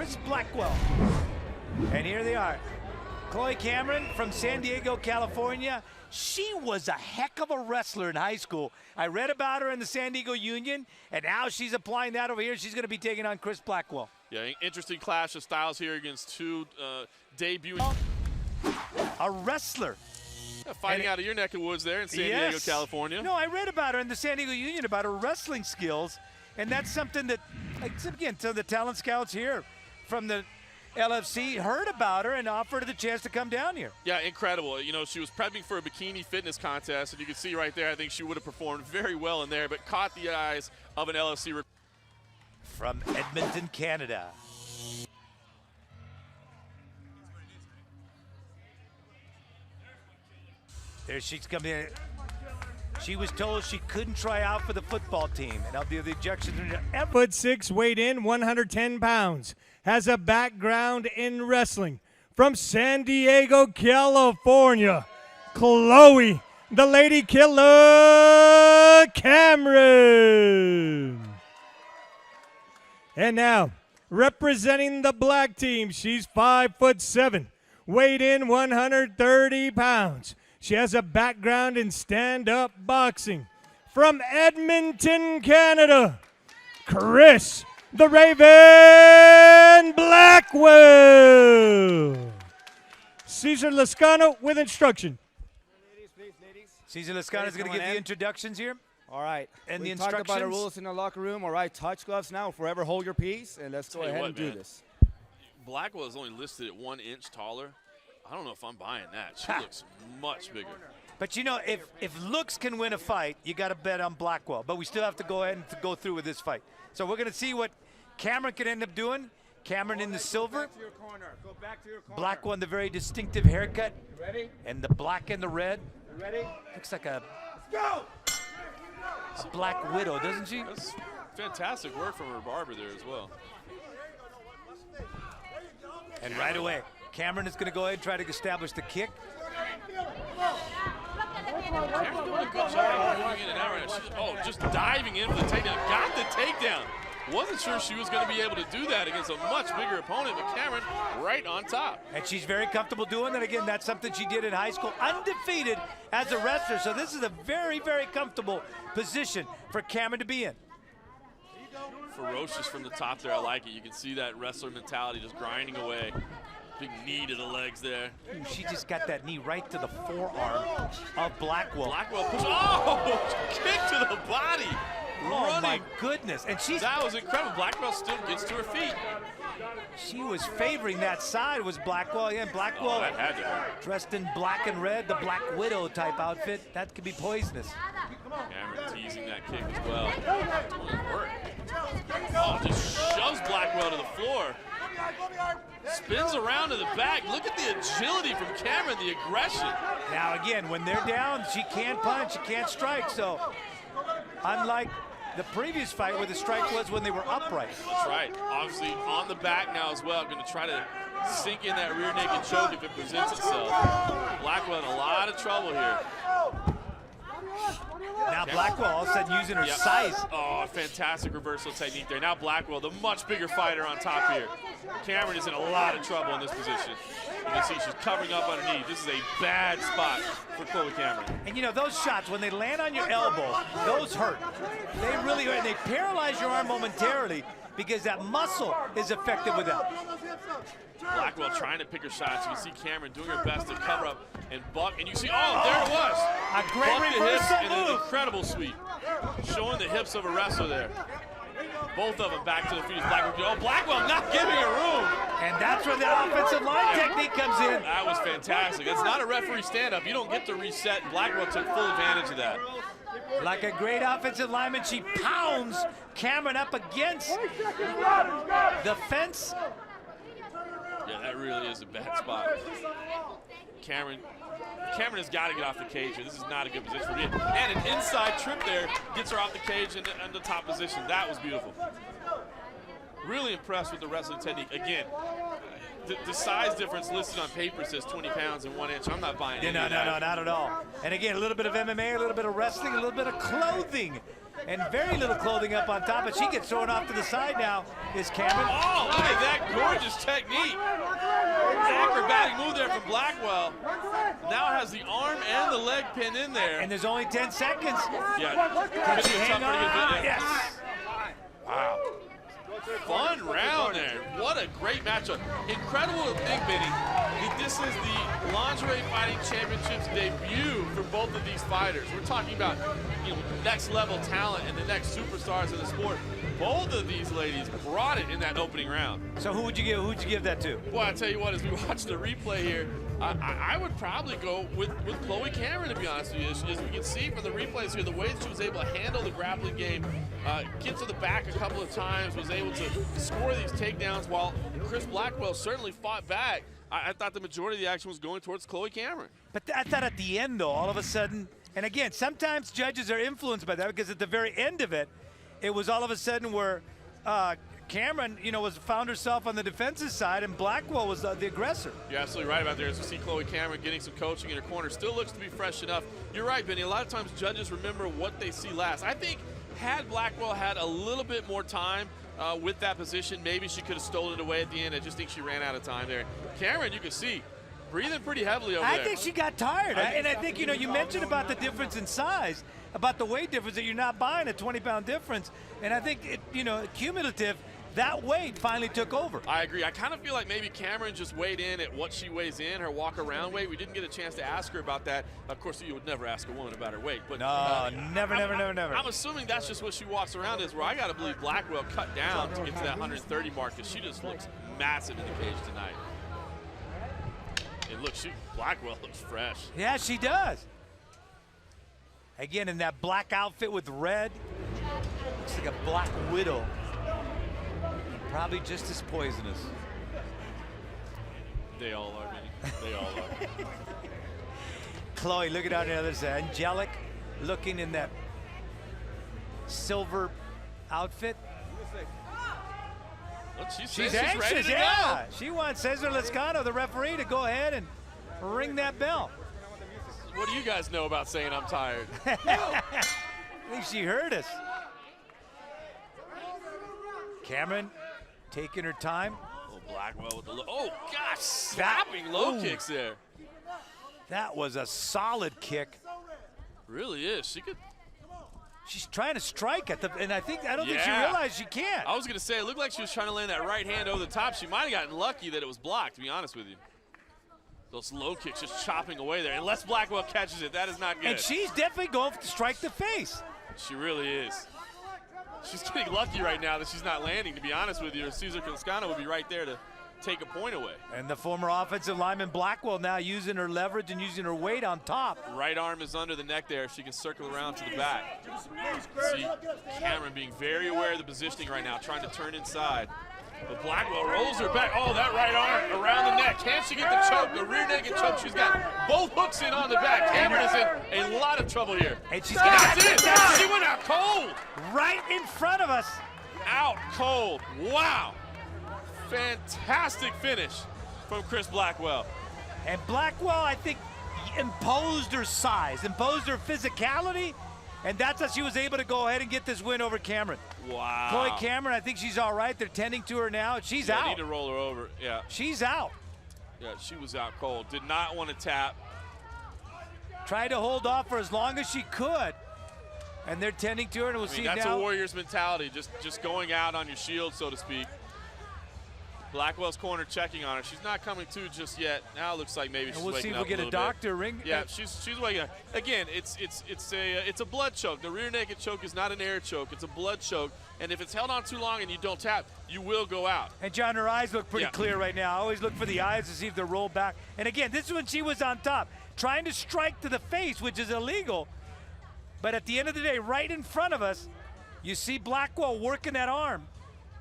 Chris Blackwell. And here they are. Chloe Cameron from San Diego, California. She was a heck of a wrestler in high school. I read about her in the San Diego Union, and now she's applying that over here. She's going to be taking on Chris Blackwell. Yeah, interesting clash of styles here against two debuting. A wrestler. Yeah, fighting out of your neck of woods there in San Diego, California. No, I read about her in the San Diego Union about her wrestling skills, and that's something that, again, so the talent scouts here from the LFC heard about her and offered her the chance to come down here. Yeah, incredible. You know, she was prepping for a bikini fitness contest, and you can see right there, I think she would have performed very well in there, but caught the eyes of an LFC. From Edmonton, Canada. There she's coming in. She was told she couldn't try out for the football team, and I'll do the ejection. 6'6", weighed in, 110 pounds. Has a background in wrestling. From San Diego, California, Chloe, the Lady Killer Cameron. And now, representing the black team, she's 5'7", weighed in 130 pounds. She has a background in stand-up boxing. From Edmonton, Canada, Chris the Raven Blackwell. Cesar Lascano with instruction. Cesar Lascano is going to give the introductions here. All right. And we the talked instructions. about the rules in the locker room. All right, touch gloves now. Forever hold your peace, and let's go ahead and do this. Blackwell is only listed at 1 inch taller. I don't know if I'm buying that. She looks much bigger. But you know, if looks can win a fight, you got to bet on Blackwell. But we still have to go ahead and go through with this fight. So we're going to see what Cameron can end up doing. Cameron in the silver. Go back to your corner. Blackwell in the very distinctive haircut. Ready? And the black and the red. Ready? Looks like a Go! black widow, doesn't she? That's fantastic work from her barber there as well. And right away, Cameron is going to go ahead and try to establish the kick. Cameron's doing a good job going in and out right now. Just diving in for the takedown. Got the takedown. Wasn't sure she was going to be able to do that against a much bigger opponent, but Cameron right on top. And she's very comfortable doing that. Again, that's something she did in high school, undefeated as a wrestler. So this is a very, very comfortable position for Cameron to be in. Ferocious from the top there. I like it. You can see that wrestler mentality just grinding away. Big knee to the legs there. Ooh, she just got that knee right to the forearm of Blackwell. Blackwell push. Oh, kick to the body. Oh Running. my goodness. And that was incredible. Blackwell still gets to her feet. She was favoring that side, was Blackwell. Again, Blackwell that had to hurt. dressed in black and red, the Black Widow type outfit. That could be poisonous. Cameron teasing that kick as well. Work. Oh, just shoves Blackwell to the floor. Spins around to the back. Look at the agility from Cameron, the aggression. Now again, when they're down, she can't punch, she can't strike. So unlike the previous fight where the strike was when they were upright. That's right. Obviously on the back now as well. Going to try to sink in that rear naked choke if it presents itself. Blackwell in a lot of trouble here. Now Blackwell all of a sudden using her size. Oh, fantastic reversal technique there. Now Blackwell, the much bigger fighter on top here. Cameron is in a lot of trouble in this position. You can see she's covering up underneath. This is a bad spot for Chloe Cameron. And you know, those shots, when they land on your elbow, those hurt. They really hurt. They paralyze your arm momentarily because that muscle is affected with that. Blackwell trying to pick her shots. You can see Cameron doing her best to cover up and buck. And you see, oh, there it was. A great reversal and an incredible sweep. Showing the hips of a wrestler there. Both of them back to the feet. Oh, Blackwell not giving her room. And that's where the offensive line technique comes in. That was fantastic. It's not a referee stand-up. You don't get to reset. Blackwell took full advantage of that. Like a great offensive lineman, she pounds Cameron up against the fence. Yeah, that really is a bad spot. Cameron has got to get off the cage here. This is not a good position for him. And an inside trip there gets her off the cage in the top position. That was beautiful. Really impressed with the wrestling technique. Again, the size difference listed on paper says 20 pounds and 1 inch. I'm not buying it. No, not at all. And again, a little bit of MMA, a little bit of wrestling, a little bit of clothing and very little clothing up on top, but she gets thrown off to the side now, is Cameron. Oh, look at that gorgeous technique. Acrobatic move there from Blackwell. Now has the arm and the leg pin in there. And there's only 10 seconds. Yeah. Can she hang on? Yes. Wow. Fun round there. What a great matchup. Incredible to think, Benny. This is the lingerie fighting championships debut for both of these fighters. We're talking about, next level talent and the next superstars in the sport. Both of these ladies brought it in that opening round. So who'd you give that to? Well, I tell you what, as we watch the replay here, I would probably go with Chloe Cameron, to be honest with you. As we can see from the replays here, the way that she was able to handle the grappling game, get to the back a couple of times, was able to score these takedowns, while Chris Blackwell certainly fought back. I thought the majority of the action was going towards Chloe Cameron. But I thought at the end, though, all of a sudden, and again, sometimes judges are influenced by that, because at the very end of it, it was all of a sudden where Cameron, found herself on the defensive side, and Blackwell was the aggressor. You're absolutely right about there. As we see Chloe Cameron getting some coaching in her corner, still looks to be fresh enough. You're right, Benny. A lot of times judges remember what they see last. I think had Blackwell had a little bit more time with that position, maybe she could have stolen it away at the end. I just think she ran out of time there. Cameron, you can see, breathing pretty heavily over there. I think she got tired. And I think, you mentioned about the difference in size, about the weight difference, that you're not buying a 20-pound difference. And I think, cumulative, that weight finally took over. I agree. I kind of feel like maybe Cameron just weighed in at what she weighs in, her walk-around weight. We didn't get a chance to ask her about that. Of course, you would never ask a woman about her weight. But no, never. I'm assuming that's just what she walks around as, where I got to believe Blackwell cut down to get to that 130 mark, because she just looks massive in the cage tonight. And look, Blackwell looks fresh. Yeah, she does. Again, in that black outfit with red. Looks like a black widow. Probably just as poisonous. They all are, Benny. They all are. Chloe, look at her on the other side. Angelic, looking in that silver outfit. Look, she's anxious, ready to yeah. go. She wants Cesar Lascano, the referee, to go ahead and ring that bell. What do you guys know about saying I'm tired? I think she heard us. Cameron taking her time. Oh, Blackwell with the oh gosh, slapping low kicks there. That was a solid kick. Really is. She's trying to strike at the, and I don't think she Yeah. realized she can't. I was gonna say, it looked like she was trying to land that right hand over the top. She might have gotten lucky that it was blocked, to be honest with you. Those low kicks just chopping away there. Unless Blackwell catches it, that is not good. And she's definitely going to strike the face. She really is. She's getting lucky right now that she's not landing, to be honest with you. Cesar Lascano would be right there to take a point away. And the former offensive lineman Blackwell now using her leverage and using her weight on top. Right arm is under the neck there. She can circle around to the back. See Cameron being very aware of the positioning right now, trying to turn inside. But Blackwell rolls her back. Oh, that right arm around the neck. Can she get the choke, the rear naked choke? She's got both hooks in on the back. Cameron is in a lot of trouble here. And she's got it. She went out cold. Right in front of us. Out cold. Wow. Fantastic finish from Chris Blackwell. And Blackwell, I think, imposed her size, imposed her physicality, and that's how she was able to go ahead and get this win over Cameron. Wow. Chloe Cameron, I think she's all right. They're tending to her now. She's out. I need to roll her over. Yeah. She's out. Yeah, she was out cold. Did not want to tap. Tried to hold off for as long as she could. And they're tending to her, and we'll see that's now. A Warriors mentality, just going out on your shield, so to speak. Blackwell's corner checking on her. She's not coming to just yet. Now it looks like maybe she's waking up a little bit. We'll see if we get a doctor ring. Yeah, she's waking up. Again, it's a blood choke. The rear naked choke is not an air choke. It's a blood choke. And if it's held on too long and you don't tap, you will go out. And John, her eyes look pretty clear right now. I always look for the eyes to see if they're rolled back. And again, this is when she was on top, trying to strike to the face, which is illegal. But at the end of the day, right in front of us, you see Blackwell working that arm.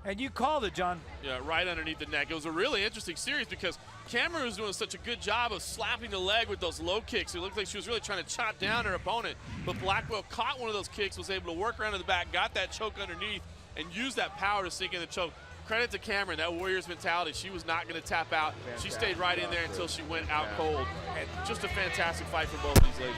And you called it, John. Yeah, right underneath the neck. It was a really interesting series because Cameron was doing such a good job of slapping the leg with those low kicks. It looked like she was really trying to chop down her opponent. But Blackwell caught one of those kicks, was able to work around to the back, got that choke underneath, and used that power to sink in the choke. Credit to Cameron, that Warriors mentality. She was not going to tap out. She stayed right in there until she went out cold. And just a fantastic fight for both of these ladies.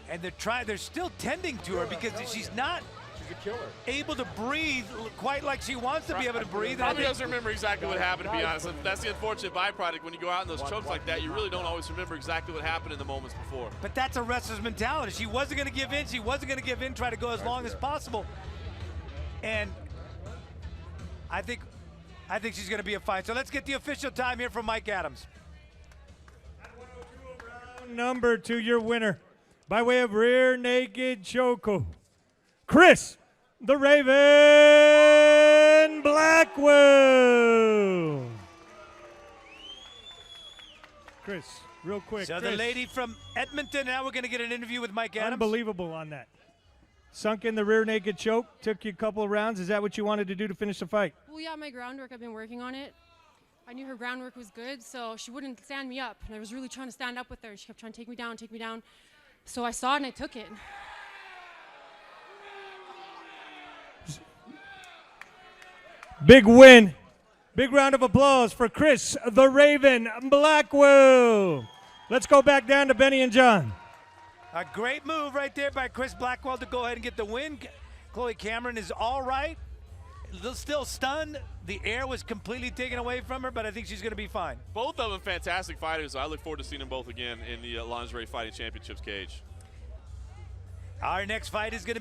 And they're still tending to her because she's not She's a killer. able to breathe quite like she wants to be able to breathe. Probably doesn't remember exactly what happened, to be honest. That's the unfortunate byproduct. When you go out in those chokes like that, you really don't always remember exactly what happened in the moments before. But that's a wrestler's mentality. She wasn't going to give in. She wasn't going to give in, try to go as long as possible. And I think she's going to be a fight. So let's get the official time here from Mike Adams. Round number 2, your winner, by way of rear naked choke, Chris the Raven Blackwell. Chris, real quick. So Chris, the lady from Edmonton, now we're going to get an interview with Mike Adams. unbelievable on that. Sunk in the rear naked choke, took you a couple of rounds. Is that what you wanted to do to finish the fight? Well, yeah, my groundwork, I've been working on it. I knew her groundwork was good, so she wouldn't stand me up. And I was really trying to stand up with her. She kept trying to take me down, take me down. So I saw it and I took it. Big win. Big round of applause for Chris the Raven Blackwell. Let's go back down to Benny and John. A great move right there by Chris Blackwell to go ahead and get the win. Chloe Cameron is all right. Still stunned. The air was completely taken away from her, but I think she's going to be fine. Both of them fantastic fighters. I look forward to seeing them both again in the Lingerie Fighting Championships cage. Our next fight is going to